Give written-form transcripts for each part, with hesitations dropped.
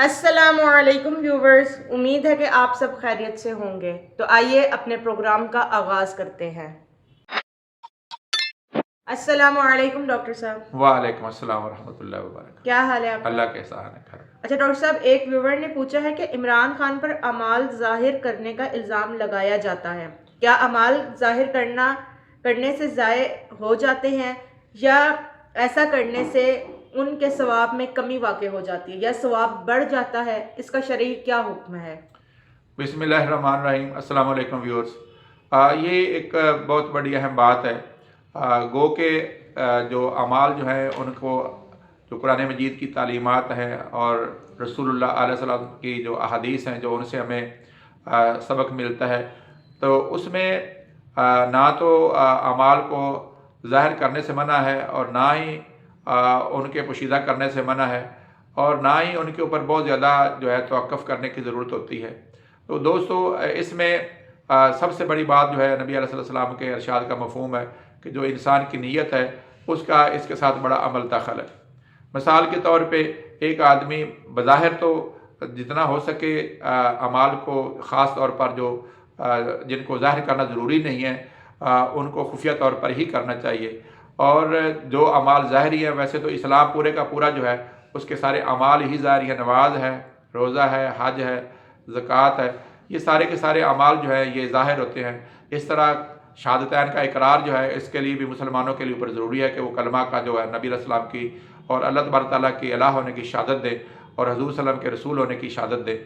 अस्सलामुअलैकुम व्यूवर्स, उम्मीद है कि आप सब खैरियत से होंगे। तो आइए अपने प्रोग्राम का आगाज़ करते हैं। अस्सलामुअलैकुम डॉक्टर साहब। वालेकुम अस्सलाम वरहमतुल्लाहि वबरकातुहू। क्या हाल है आपका? अल्लाह के एहसान है खैर। अच्छा डॉक्टर साहब, एक व्यूवर ने पूछा है कि इमरान खान पर अमाल ज़ाहिर करने का इल्ज़ाम लगाया जाता है। क्या अमाल ज़ाहिर करने से ज़ाय हो जाते हैं, या ऐसा करने से उनके सवाब में कमी वाक़ हो जाती है, या सवाब बढ़ जाता है? इसका शरई क्या हुक्म है? बिस्मिल्लाहिर्रहमानिर्रहीम। अस्सलाम वालेकुम व्यूअर्स। ये एक बहुत बड़ी अहम बात है। गो के जो अमाल जो है उनको, जो कुरान मजीद की तालीमात हैं और रसूलुल्लाह अलैहि वसल्लम की जो अहादीस हैं, जो उनसे हमें सबक मिलता है, तो उसमें ना तो अमाल को ज़ाहिर करने से मना है और ना ही उनके पोशीदा करने से मना है, और ना ही उनके ऊपर बहुत ज़्यादा जो है तवक्कुफ़ करने की ज़रूरत होती है। तो दोस्तों, इसमें सबसे बड़ी बात जो है नबी अलैहिस्सलाम के इरशाद का मफ़हूम है कि जो इंसान की नीयत है उसका इसके साथ बड़ा अमल दखल है। मिसाल के तौर पे एक आदमी बज़ाहिर तो जितना हो सके अमाल को ख़ास तौर पर जो जिनको ज़ाहिर करना ज़रूरी नहीं है उनको खुफिया तौर पर ही करना चाहिए। और जो अमाल ज़ाहिरी है, वैसे तो इस्लाम पूरे का पूरा जो है उसके सारे अमाल ही ज़ाहिरी है। नमाज है, रोज़ा है, हज है, ज़कात है, ये सारे के सारे अमाल जो है ये ज़ाहिर होते हैं। इस तरह शहादतैन का इकरार जो है इसके लिए भी मुसलमानों के लिए ऊपर ज़रूरी है कि वो कलमा का जो है नबी अलैहिस्सलाम की और अल्लाह तबारक तआला की इलाह होने की शहादत दे और हज़ूर सल्लल्लाहु अलैहि वसल्लम के रसूल होने की शहादत दे।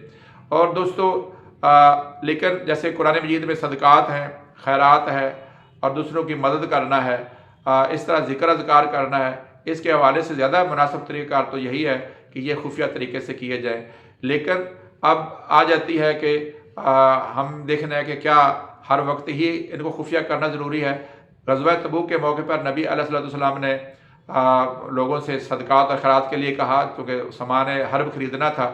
और दोस्तों, लेकिन जैसे कुरान मजीद में सदक़ात हैं, खैरात है और दूसरों की मदद करना है, इस तरह ज़िक्र अज़कार करना है, इसके हवाले से ज़्यादा मुनासिब तरीक़ा तो यही है कि ये खुफिया तरीके से किए जाएँ। लेकिन अब आ जाती है कि हम देखना है कि क्या हर वक्त ही इनको खुफिया करना ज़रूरी है। ग़ज़वा तबूक के मौके पर नबी अलैहिस्सलाम ने लोगों से सदक़ात और खैरात के लिए कहा, क्योंकि सामान हर्ब ख़रीदना था।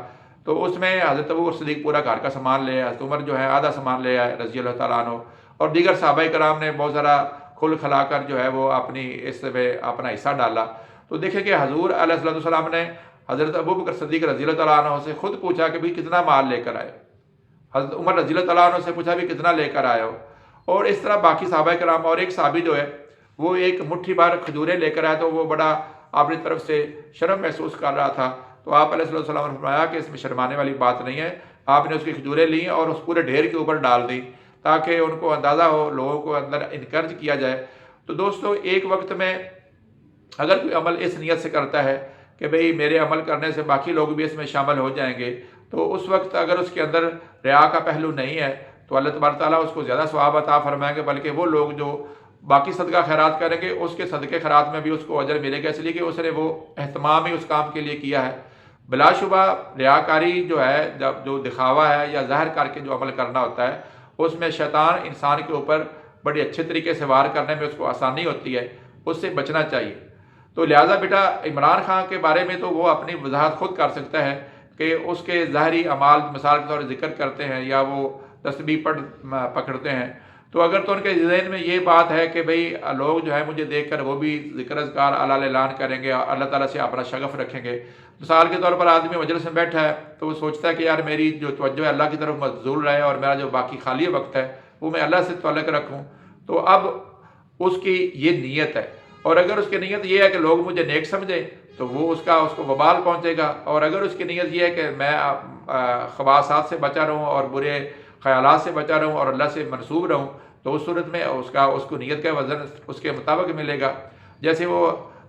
तो उसमें हज़रत अबू बकर सिद्दीक़ पूरा घर का सामान ले आए, हज़रत उमर जो है आधा सामान ले आए रज़ी अल्लाह तआला अन्हु, और दीगर सहाबाए कराम ने बहुत ज़रा खुल खिलाकर जो है वो अपनी इसमें अपना हिस्सा डाला। तो देखें कि हज़ूर अलैहिस्सलाम ने हज़रत अबू बकर सिद्दीक़ रज़ी अल्लाह तआला अन्हु से खुद पूछा कि भाई कितना माल लेकर आए। हज़रत उमर रज़ी अल्लाह तआला अन्हु से पूछा भी कितना लेकर आए हो। और इस तरह बाकी सहाबाए कराम, और एक सहाबी जो है वो एक मुट्ठी भर खजूरें लेकर आए, तो वो बड़ा अपनी तरफ से शर्म महसूस कर रहा था। तो आप अलैहिस्सलाम ने फरमाया कि इसमें शर्माने वाली बात नहीं है। आपने उसकी खजूरें ली और उस पूरे ढेर के ऊपर डाल दी ताकि उनको अंदाज़ा हो, लोगों को अंदर इनकरेज किया जाए। तो दोस्तों, एक वक्त में अगर कोई अमल इस नीयत से करता है कि भाई मेरे अमल करने से बाकी लोग भी इसमें शामिल हो जाएंगे, तो उस वक्त अगर उसके अंदर रिया का पहलू नहीं है तो अल्लाह तबारक तआला उसको ज़्यादा सवाब अता फरमाएंगे। बल्कि वो लोग जो बाकी सदका खैरात करेंगे उसके सदक़े खैरात में भी उसको अजर मिलेगा, इसलिए कि उसने वो एहतमाम ही उस काम के लिए किया है। बिलाशुबा रियाकारी जो है, जब जो दिखावा है या ज़ाहिर करके जो अमल करना होता है, उसमें शैतान इंसान के ऊपर बड़ी अच्छे तरीके से वार करने में उसको आसानी होती है, उससे बचना चाहिए। तो लिहाजा बेटा, इमरान खान के बारे में तो वो अपनी वजाहत खुद कर सकता है कि उसके ज़ाहरी अमाल मिसाल के तौर पर ज़िक्र करते हैं या वो तस्बीह पकड़ते हैं, तो अगर तो उनके ज़हन में ये बात है कि भाई लोग जो है मुझे देख कर वो भी ज़िक्र अज़कार अलाल ऐलान करेंगे और अल्लाह ताला से अपना शगफ़ रखेंगे। मिसाल के तौर पर आदमी मजलिस में बैठा है तो वो सोचता है कि यार मेरी जो तवज्जो है अल्लाह की तरफ मबज़ूल रहे और मेरा जो बाकी खाली वक्त है वो मैं अल्लाह से ताल्लुक़ रखूँ। तो अब उसकी ये नीयत है, और अगर उसकी नीयत ये है कि लोग मुझे नेक समझें तो वो उसको वबाल पहुँचेगा। और अगर उसकी नीयत ये है कि मैं ख़बासात से बचा रहूँ और बुरे ख़यालात से बचा रहूँ और अल्लाह से मनसूब रहूँ, तो उस सूरत में उसको नीयत का वज़न उसके मुताबिक मिलेगा। जैसे वो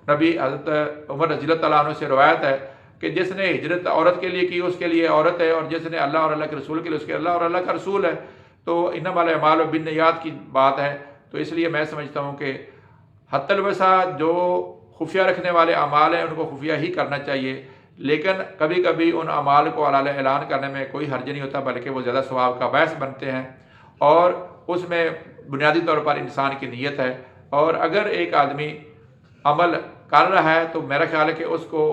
नबी हज़रत उमर रज़ी अल्लाह तआला अन्हु से रवायत है कि जिसने हिजरत औरत के लिए की उसके लिए औरत है, और जिसने अल्लाह और अल्लाह के रसूल के लिए उसके अल्लाह और अल्लाह का रसूल है। तो इन्नमल अमालु बिन्नियात की बात है। तो इसलिए मैं समझता हूँ कि हत्तल वसा जो खुफिया रखने वाले अमाल हैं उनको खुफिया ही करना चाहिए, लेकिन कभी कभी उन अमाल को अलाल ऐलान करने में कोई हर्ज नहीं होता, बल्कि वो ज़्यादा सवाब का बायस बनते हैं। और उसमें बुनियादी तौर पर इंसान की नीयत है। और अगर एक आदमी अमल कर रहा है तो मेरा ख्याल है कि उसको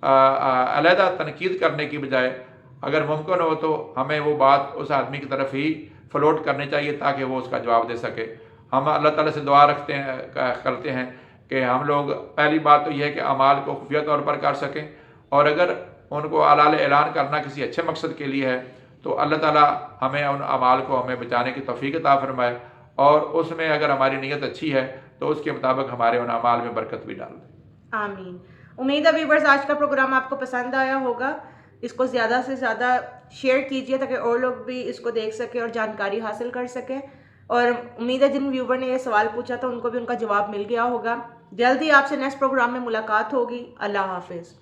अलहदा तनकीद करने की बजाय अगर मुमकिन हो तो हमें वो बात उस आदमी की तरफ ही फ्लोट करनी चाहिए ताकि वो उसका जवाब दे सके। हम अल्लाह ताला से दुआ करते हैं कि हम लोग, पहली बात तो यह है कि अमाल को खुफिया तौर पर कर सकें, और अगर ان کو حلال اعلان کرنا کسی اچھے مقصد کے لیے ہے تو اللہ تعالیٰ ہمیں ان اعمال کو ہمیں بچانے کی توفیق عطا فرمائے، اور اس میں اگر ہماری نیت اچھی ہے تو اس کے مطابق ہمارے ان اعمال میں برکت بھی ڈال دے۔ آمین۔ امید ہے ویورز آج کا پروگرام آپ کو پسند آیا ہوگا، اس کو زیادہ سے زیادہ شیئر کیجئے تاکہ اور لوگ بھی اس کو دیکھ سکیں اور جانکاری حاصل کر سکیں، اور امید ہے جن ویور نے یہ سوال پوچھا تھا ان کو بھی ان کا جواب مل گیا ہوگا۔ جلدی آپ سے نیکسٹ پروگرام میں ملاقات ہوگی۔ اللہ حافظ۔